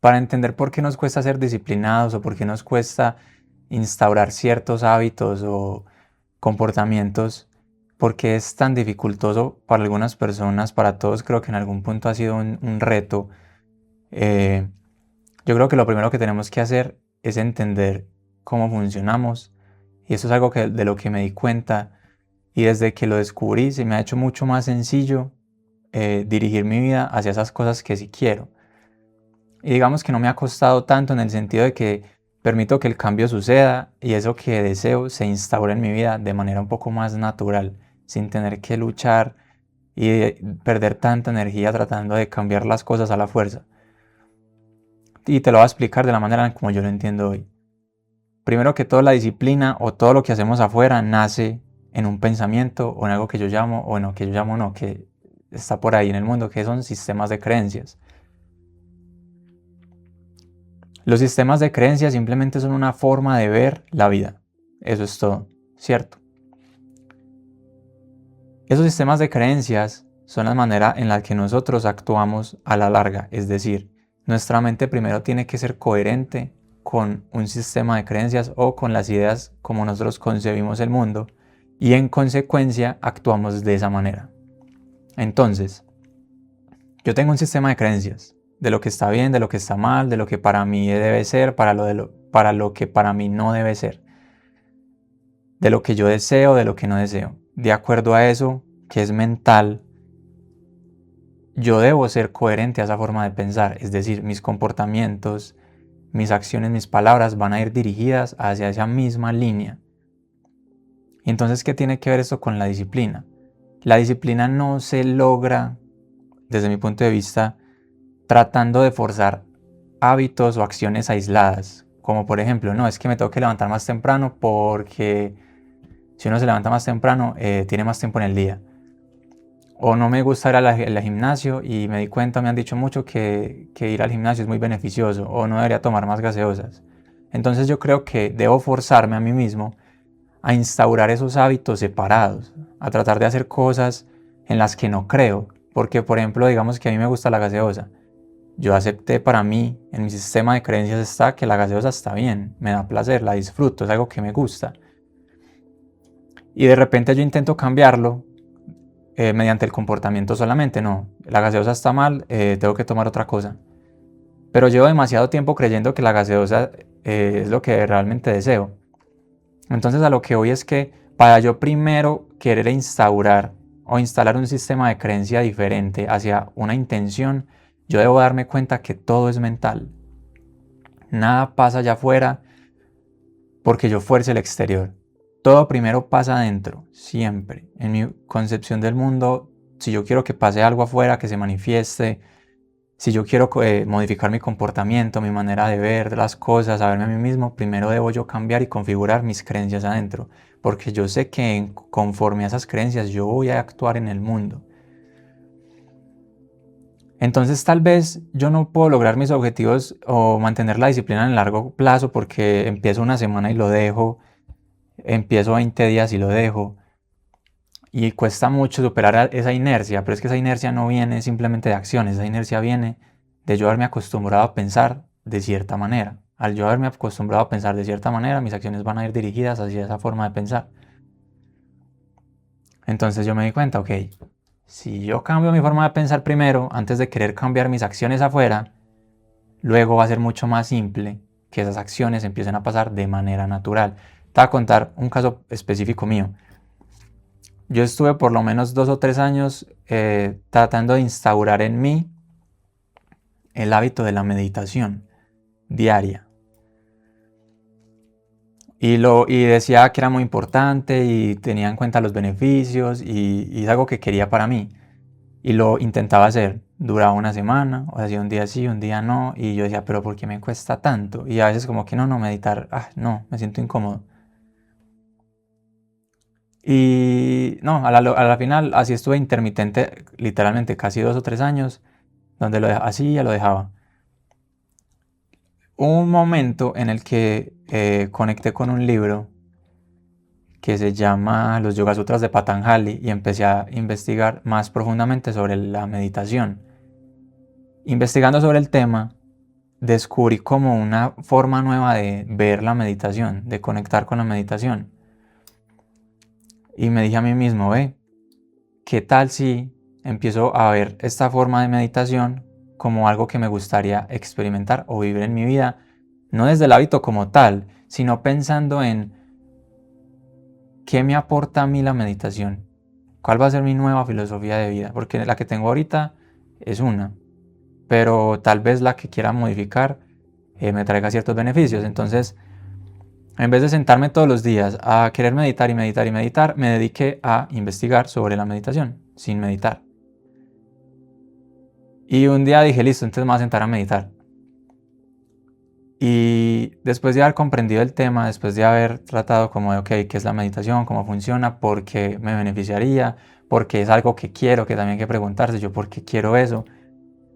para entender por qué nos cuesta ser disciplinados o por qué nos cuesta instaurar ciertos hábitos o comportamientos, por qué es tan dificultoso para algunas personas, para todos creo que en algún punto ha sido un reto. Yo creo que lo primero que tenemos que hacer es entender cómo funcionamos, y eso es algo de lo que me di cuenta, y desde que lo descubrí se me ha hecho mucho más sencillo dirigir mi vida hacia esas cosas que sí quiero. Y digamos que no me ha costado tanto en el sentido de que permito que el cambio suceda y eso que deseo se instaure en mi vida de manera un poco más natural, sin tener que luchar y perder tanta energía tratando de cambiar las cosas a la fuerza. Y te lo voy a explicar de la manera en como yo lo entiendo hoy. Primero que todo, la disciplina o todo lo que hacemos afuera nace en un pensamiento o en algo que yo llamo, o no, que yo llamo no, que está por ahí en el mundo, que son sistemas de creencias. Los sistemas de creencias simplemente son una forma de ver la vida. Eso es todo, ¿cierto? Esos sistemas de creencias son la manera en la que nosotros actuamos a la larga. Es decir, nuestra mente primero tiene que ser coherente con un sistema de creencias o con las ideas como nosotros concebimos el mundo, y en consecuencia actuamos de esa manera. Entonces, yo tengo un sistema de creencias de lo que está bien, de lo que está mal, de lo que para mí debe ser, para lo que para mí no debe ser, de lo que yo deseo, de lo que no deseo. De acuerdo a eso, que es mental, yo debo ser coherente a esa forma de pensar, es decir, mis comportamientos, mis acciones, mis palabras van a ir dirigidas hacia esa misma línea. Y entonces, ¿qué tiene que ver esto con la disciplina? La disciplina no se logra, desde mi punto de vista, tratando de forzar hábitos o acciones aisladas, como por ejemplo, no, es que me tengo que levantar más temprano porque si uno se levanta más temprano tiene más tiempo en el día. O no me gusta ir al gimnasio y me di cuenta, me han dicho mucho que ir al gimnasio es muy beneficioso, o no debería tomar más gaseosas. Entonces yo creo que debo forzarme a mí mismo a instaurar esos hábitos separados, a tratar de hacer cosas en las que no creo. Porque por ejemplo, digamos que a mí me gusta la gaseosa. Yo acepté, para mí, en mi sistema de creencias está que la gaseosa está bien, me da placer, la disfruto, es algo que me gusta. Y de repente yo intento cambiarlo mediante el comportamiento solamente. No, la gaseosa está mal, tengo que tomar otra cosa. Pero llevo demasiado tiempo creyendo que la gaseosa es lo que realmente deseo. Entonces a lo que voy es que para yo primero querer instaurar o instalar un sistema de creencia diferente hacia una intención, yo debo darme cuenta que todo es mental. Nada pasa allá afuera porque yo fuerce el exterior. Todo primero pasa adentro, siempre. En mi concepción del mundo, si yo quiero que pase algo afuera, que se manifieste, si yo quiero modificar mi comportamiento, mi manera de ver las cosas, a verme a mí mismo, primero debo yo cambiar y configurar mis creencias adentro, porque yo sé que conforme a esas creencias yo voy a actuar en el mundo. Entonces tal vez yo no puedo lograr mis objetivos o mantener la disciplina en largo plazo porque empiezo una semana y lo dejo, empiezo 20 días y lo dejo, y cuesta mucho superar esa inercia, pero es que esa inercia no viene simplemente de acciones, esa inercia viene de yo haberme acostumbrado a pensar de cierta manera. Al yo haberme acostumbrado a pensar de cierta manera, mis acciones van a ir dirigidas hacia esa forma de pensar. Entonces yo me di cuenta, ok, si yo cambio mi forma de pensar primero, antes de querer cambiar mis acciones afuera, luego va a ser mucho más simple que esas acciones empiecen a pasar de manera natural. Te voy a contar un caso específico mío. Yo estuve por lo menos 2 o 3 años tratando de instaurar en mí el hábito de la meditación diaria. Y decía que era muy importante y tenía en cuenta los beneficios y es algo que quería para mí. Y lo intentaba hacer. Duraba una semana, o hacía un día sí, un día no. Y yo decía, pero ¿por qué me cuesta tanto? Y a veces como que no, meditar, no, me siento incómodo. Y no, a la final así estuve intermitente, literalmente casi 2 o 3 años, donde así ya lo dejaba. Hubo un momento en el que conecté con un libro que se llama Los Yoga Sutras de Patanjali y empecé a investigar más profundamente sobre la meditación. Investigando sobre el tema, descubrí como una forma nueva de ver la meditación, de conectar con la meditación. Y me dije a mí mismo, ¿qué tal si empiezo a ver esta forma de meditación como algo que me gustaría experimentar o vivir en mi vida? No desde el hábito como tal, sino pensando en qué me aporta a mí la meditación. ¿Cuál va a ser mi nueva filosofía de vida? Porque la que tengo ahorita es una, pero tal vez la que quiera modificar me traiga ciertos beneficios. Entonces, en vez de sentarme todos los días a querer meditar y meditar y meditar, me dediqué a investigar sobre la meditación, sin meditar. Y un día dije, listo, entonces me voy a sentar a meditar. Y después de haber comprendido el tema, después de haber tratado como de, ok, ¿qué es la meditación? ¿Cómo funciona? ¿Por qué me beneficiaría? ¿Por qué es algo que quiero? Que también hay que preguntarse, ¿yo por qué quiero eso?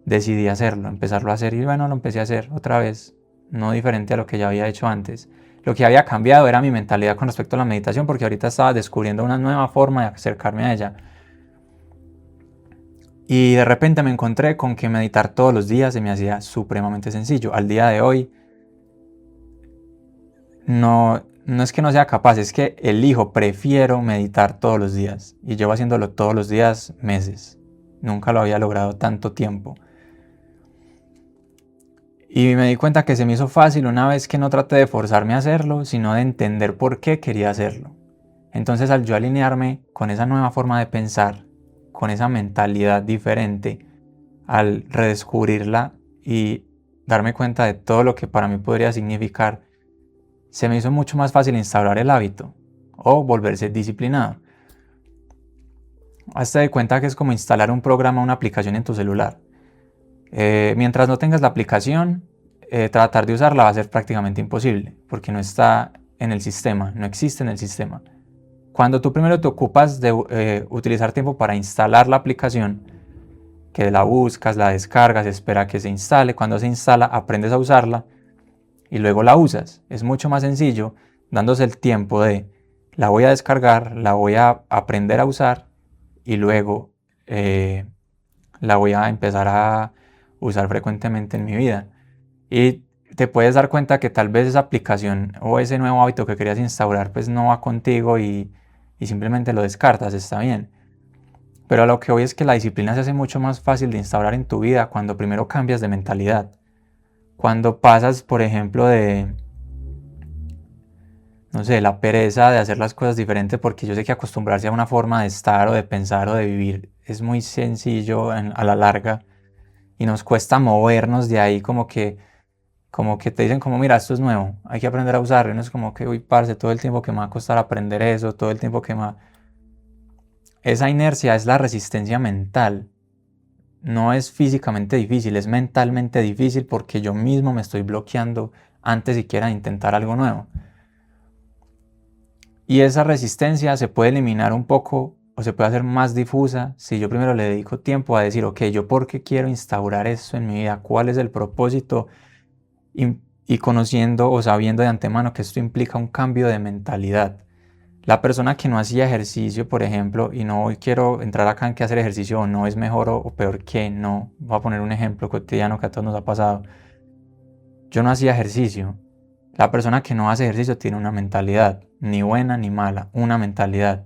Decidí hacerlo, empezarlo a hacer y bueno, lo empecé a hacer otra vez, no diferente a lo que ya había hecho antes. Lo que había cambiado era mi mentalidad con respecto a la meditación porque ahorita estaba descubriendo una nueva forma de acercarme a ella. Y de repente me encontré con que meditar todos los días se me hacía supremamente sencillo. Al día de hoy no es que no sea capaz, es que elijo, prefiero meditar todos los días. Y llevo haciéndolo todos los días meses. Nunca lo había logrado tanto tiempo. Y me di cuenta que se me hizo fácil una vez que no traté de forzarme a hacerlo, sino de entender por qué quería hacerlo. Entonces al yo alinearme con esa nueva forma de pensar, con esa mentalidad diferente, al redescubrirla y darme cuenta de todo lo que para mí podría significar, se me hizo mucho más fácil instaurar el hábito o volverse disciplinado. Hazte de cuenta que es como instalar un programa o una aplicación en tu celular. Mientras no tengas la aplicación, tratar de usarla va a ser prácticamente imposible, porque no está en el sistema, no existe en el sistema. Cuando tú primero te ocupas de utilizar tiempo para instalar la aplicación, que la buscas, la descargas, espera que se instale, cuando se instala aprendes a usarla y luego la usas. Es mucho más sencillo dándose el tiempo de la voy a descargar, la voy a aprender a usar y luego la voy a empezar a usar frecuentemente en mi vida. Y te puedes dar cuenta que tal vez esa aplicación o ese nuevo hábito que querías instaurar pues no va contigo y simplemente lo descartas, está bien. Pero a lo que voy es que la disciplina se hace mucho más fácil de instaurar en tu vida cuando primero cambias de mentalidad. Cuando pasas, por ejemplo, de, no sé, la pereza de hacer las cosas diferentes, porque yo sé que acostumbrarse a una forma de estar o de pensar o de vivir es muy sencillo a la larga y nos cuesta movernos de ahí como que te dicen como, mira, esto es nuevo, hay que aprender a usarlo. Y no es como que, uy, parce, todo el tiempo que me va a costar aprender eso, todo el tiempo que me va... Esa inercia es la resistencia mental. No es físicamente difícil, es mentalmente difícil porque yo mismo me estoy bloqueando antes siquiera de intentar algo nuevo. Y esa resistencia se puede eliminar un poco o se puede hacer más difusa si yo primero le dedico tiempo a decir, ok, yo por qué quiero instaurar esto en mi vida, cuál es el propósito y conociendo o sabiendo de antemano que esto implica un cambio de mentalidad. La persona que no hacía ejercicio, por ejemplo, y no quiero entrar acá en que hacer ejercicio o no es mejor o peor que no, voy a poner un ejemplo cotidiano que a todos nos ha pasado. Yo no hacía ejercicio. La persona que no hace ejercicio tiene una mentalidad, ni buena ni mala, una mentalidad.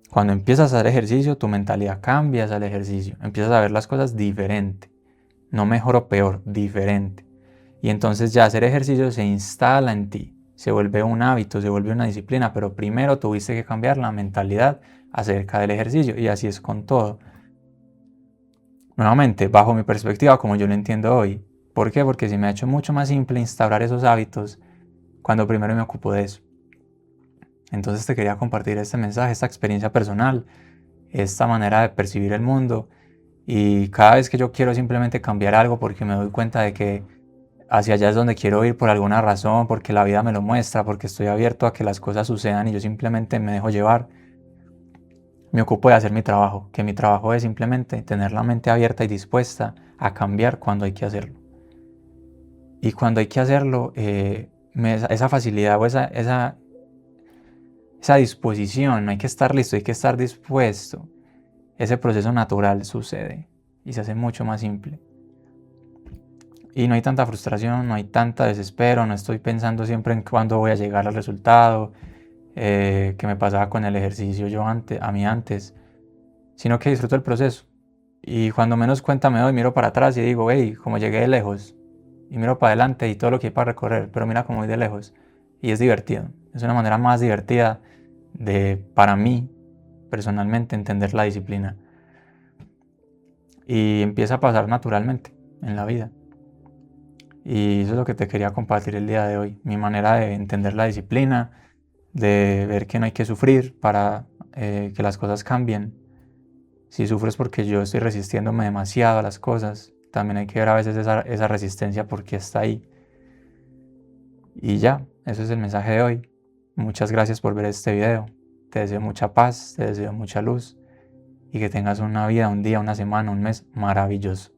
Cuando empiezas a hacer ejercicio, tu mentalidad cambia al ejercicio, empiezas a ver las cosas diferente, no mejor o peor, diferente. Y entonces ya hacer ejercicio se instala en ti, se vuelve un hábito, se vuelve una disciplina, pero primero tuviste que cambiar la mentalidad acerca del ejercicio y así es con todo. Nuevamente, bajo mi perspectiva, como yo lo entiendo hoy. ¿Por qué? Porque se me ha hecho mucho más simple instaurar esos hábitos cuando primero me ocupo de eso. Entonces te quería compartir este mensaje, esta experiencia personal, esta manera de percibir el mundo y cada vez que yo quiero simplemente cambiar algo porque me doy cuenta de que hacia allá es donde quiero ir por alguna razón, porque la vida me lo muestra, porque estoy abierto a que las cosas sucedan y yo simplemente me dejo llevar. Me ocupo de hacer mi trabajo, que mi trabajo es simplemente tener la mente abierta y dispuesta a cambiar cuando hay que hacerlo. Y cuando hay que hacerlo, esa facilidad o esa disposición, no hay que estar listo, hay que estar dispuesto. Ese proceso natural sucede y se hace mucho más simple. Y no hay tanta frustración, no hay tanta desespero, no estoy pensando siempre en cuándo voy a llegar al resultado, que me pasaba con el ejercicio a mí antes, sino que disfruto el proceso. Y cuando menos cuenta me doy, miro para atrás y digo, hey, como llegué de lejos. Y miro para adelante y todo lo que hay para recorrer, pero mira cómo voy de lejos. Y es divertido. Es una manera más divertida para mí, personalmente, entender la disciplina. Y empieza a pasar naturalmente en la vida. Y eso es lo que te quería compartir el día de hoy. Mi manera de entender la disciplina, de ver que no hay que sufrir para que las cosas cambien. Si sufro es porque yo estoy resistiéndome demasiado a las cosas. También hay que ver a veces esa resistencia porque está ahí. Y ya, eso es el mensaje de hoy. Muchas gracias por ver este video. Te deseo mucha paz, te deseo mucha luz y que tengas una vida, un día, una semana, un mes maravilloso.